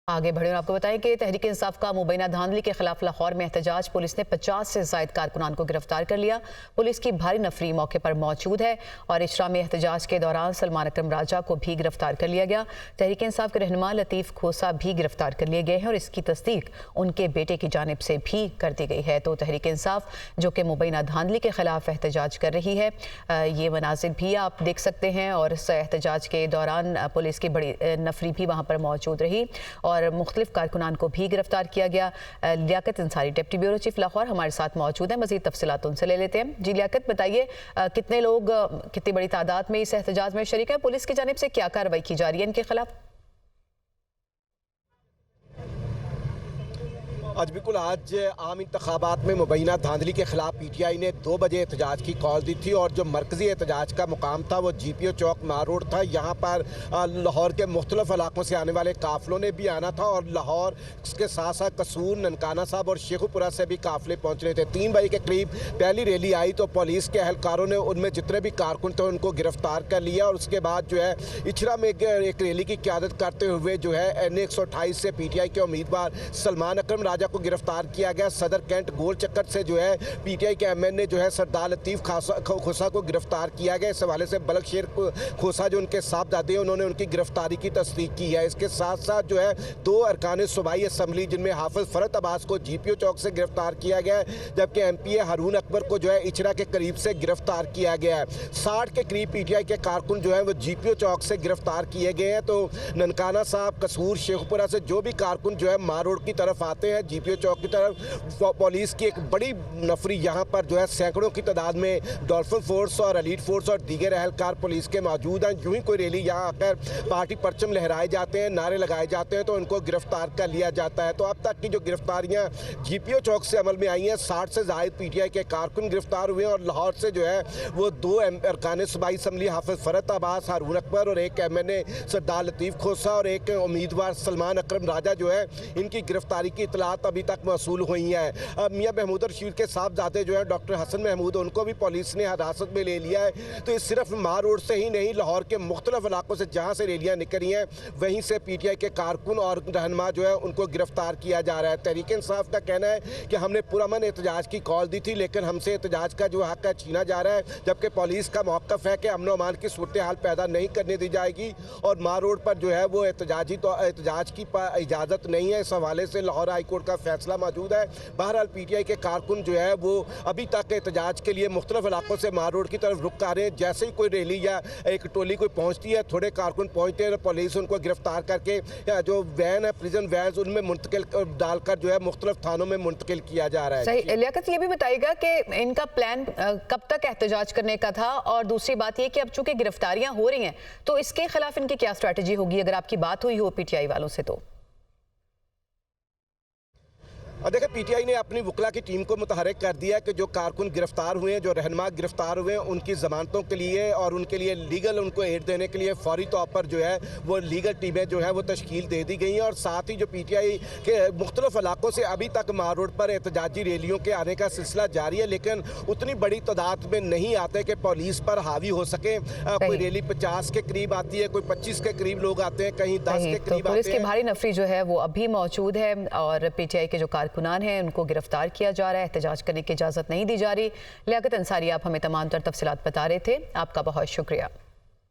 आगे बढ़े और आपको बताएं कि तहरीक इंसाफ का मुबैना धांधली के खिलाफ लाहौर में एहतजाज। पुलिस ने 50 से ज्यादा कारकुनान को गिरफ्तार कर लिया। पुलिस की भारी नफरी मौके पर मौजूद है और इशरा में एहतजाज के दौरान सलमान अकरम राजा को भी गिरफ्तार कर लिया गया। तहरीक इंसाफ के रहनुमा लतीफ खोसा भी गिरफ्तार कर लिए गए हैं और इसकी तस्दीक उनके बेटे की जानिब से भी कर दी गई है। तो तहरीक इंसाफ जो कि मुबैना धांधली के खिलाफ एहतजाज कर रही है, ये मनाजिर भी आप देख सकते हैं और इस एहतजाज के दौरान पुलिस की बड़ी नफरी भी वहाँ पर मौजूद रही और मुख्तलिफ कारकुनान को भी गिरफ्तार किया गया। Liaquat Ansari deputy bureau chief Lahore हमारे साथ मौजूद है, मजीद तफसीलात उनसे ले लेते हैं। जी लियाकत, बताइए कितने लोग कितनी बड़ी तादाद में इस एहतजाज में शरीक है, पुलिस की जानिब से क्या कार्रवाई की जा रही है इनके खिलाफ? आज बिल्कुल आज आम इंतखाबात में मुबैना धांधली के खिलाफ PTI ने 2 बजे एहतजाज की कॉल दी थी और जो मरकजी एहतजाज का मुकाम था वो GPO चौक मार रोड था। यहाँ पर लाहौर के मुख्तलिफ इलाकों से आने वाले काफ़िलों ने भी आना था और लाहौर के साथ साथ कसूर, ननकाना साहब और शेखुपुरा से भी काफ़िले पहुँच रहे थे। 3 बजे के करीब पहली रैली आई तो पुलिस के अहलकारों ने उनमें जितने भी कारकुन थे उनको गिरफ्तार कर लिया और उसके बाद जो है इचरा में एक रैली की क़यादत करते हुए जो है NA 128 से PTI के उम्मीदवार सलमान अकरम राजा को गिरफ्तार किया गया। सदर कैंट गोल चक्कर से जो है PTI के MN जो है सरदार लतीफ खोसा को गिरफ्तार किया गया। इस हवाले से बलक शेर खोसा जो उनके साहबजादे हैं उन्होंने उनकी गिरफ्तारी की तस्दीक की है। इसके साथ साथ जो है 2 अरकान सूबाई असम्बली जिनमें हाफिज फरत अब्बास को GPO चौक से गिरफ्तार किया गया है, जबकि MPA हारून अकबर को जो है इचरा के करीब से गिरफ्तार किया गया है। 60 के करीब PTI के कारकुन जो है वो GPO चौक से गिरफ्तार किए गए हैं। तो ननकाना साहब, कसूर, शेखपुरा से जो भी कारकुन जो है मार रोड की तरफ आते हैं GPO चौक की तरफ, पुलिस की एक बड़ी नफरी यहाँ पर जो है सैकड़ों की तादाद में डॉल्फिन फोर्स और एलीट फोर्स और दीगर अहलकार पुलिस के मौजूद हैं। यूं ही कोई रैली यहाँ आकर पार्टी परचम लहराए जाते हैं, नारे लगाए जाते हैं तो उनको गिरफ्तार कर लिया जाता है। तो अब तक की जो गिरफ्तारियाँ GPO चौक से अमल में आई हैं, 60 से ज़ायद PTI के कारकुन गिरफ्तार हुए और लाहौर से जो है वो 2 अरकान सूबाई असम्बली हाफिज फरत अब्बास, हारून अकबर और एक MNA सरदार लतीफ खोसा और एक उम्मीदवार सलमान अकरम राजा जो है इनकी गिरफ्तारी की इतलात अभी तक मौसूल हुई है। अब मियाँ महमूद रशीद के साहबजादे जो है डॉक्टर हसन महमूद, उनको भी पुलिस ने हिरासत में ले लिया है। तो इस सिर्फ मार रोड से ही नहीं, लाहौर के मुख्तलिफ इलाकों से जहाँ से रैलियाँ निकली हैं वहीं से PTI के कारकुन और रहनुमा जो है उनको गिरफ्तार किया जा रहा है। तहरीक इंसाफ का कहना है कि हमने पुरअमन एहतजाज की कॉल दी थी लेकिन हमसे एहतजाज का जो हक है छीना जा रहा है, जबकि पुलिस का मौक़िफ़ है कि अमन व अमान की सूरत हाल पैदा नहीं करने दी जाएगी और मार रोड पर जो है वो एहतजाज की इजाज़त नहीं है। इस हवाले से लाहौर हाई कोर्ट का फैसला मौजूद है। बहरहाल PTI के कारकुन जो है वो अभी तक एहतजाज के लिए मुख्तलिफ इलाकों से मार रोड की तरफ रुख कर रहे हैं। जैसे ही कोई रैली या एक टोली कोई पहुंचती है, थोड़े कारकुन पहुंचते हैं, पुलिस उनको गिरफ्तार करके जो वैन है, प्रिजन वैन, उनमें मुंतकिल डालकर जो है मुख्तलिफ थानों में मुंतकिल किया जा रहा है। सही। लियाकत, ये भी बताइएगा कि इनका प्लान कब तक एहतजाज करने का था और दूसरी बात ये कि अब चूंकि गिरफ्तारियां हो रही हैं तो इसके खिलाफ इनकी क्या स्ट्रैटेजी होगी अगर आपकी बात हुई हो PTI वालों से? तो और देखिए PTI ने अपनी वकला की टीम को मुतहरिक कर दिया कि जो कारकुन गिरफ्तार हुए हैं, जो रहनुमा गिरफ्तार हुए हैं, उनकी ज़मानतों के लिए और उनके लिए लीगल उनको एड देने के लिए फौरी तौर पर जो है वो लीगल टीमें जो है वो तश्कील दे दी गई हैं। और साथ ही जो PTI के मुख्तलिफ इलाकों से अभी तक मार रोड पर एहतजाजी रैलियों के आने का सिलसिला जारी है, लेकिन उतनी बड़ी तादाद में नहीं आते कि पुलिस पर हावी हो सके। कोई रैली 50 के करीब आती है, कोई 25 के करीब लोग आते हैं, कहीं 10 के करीब। पुलिस की भारी नफरी जो है वो अभी मौजूद है और PTI के जो कारकुनान हैं उनको गिरफ्तार किया जा रहा है, एहतजाज करने की इजाज़त नहीं दी जा रही। लियाकत अंसारी, आप हमें तमाम तर तफसीलात बता रहे थे, आपका बहुत शुक्रिया।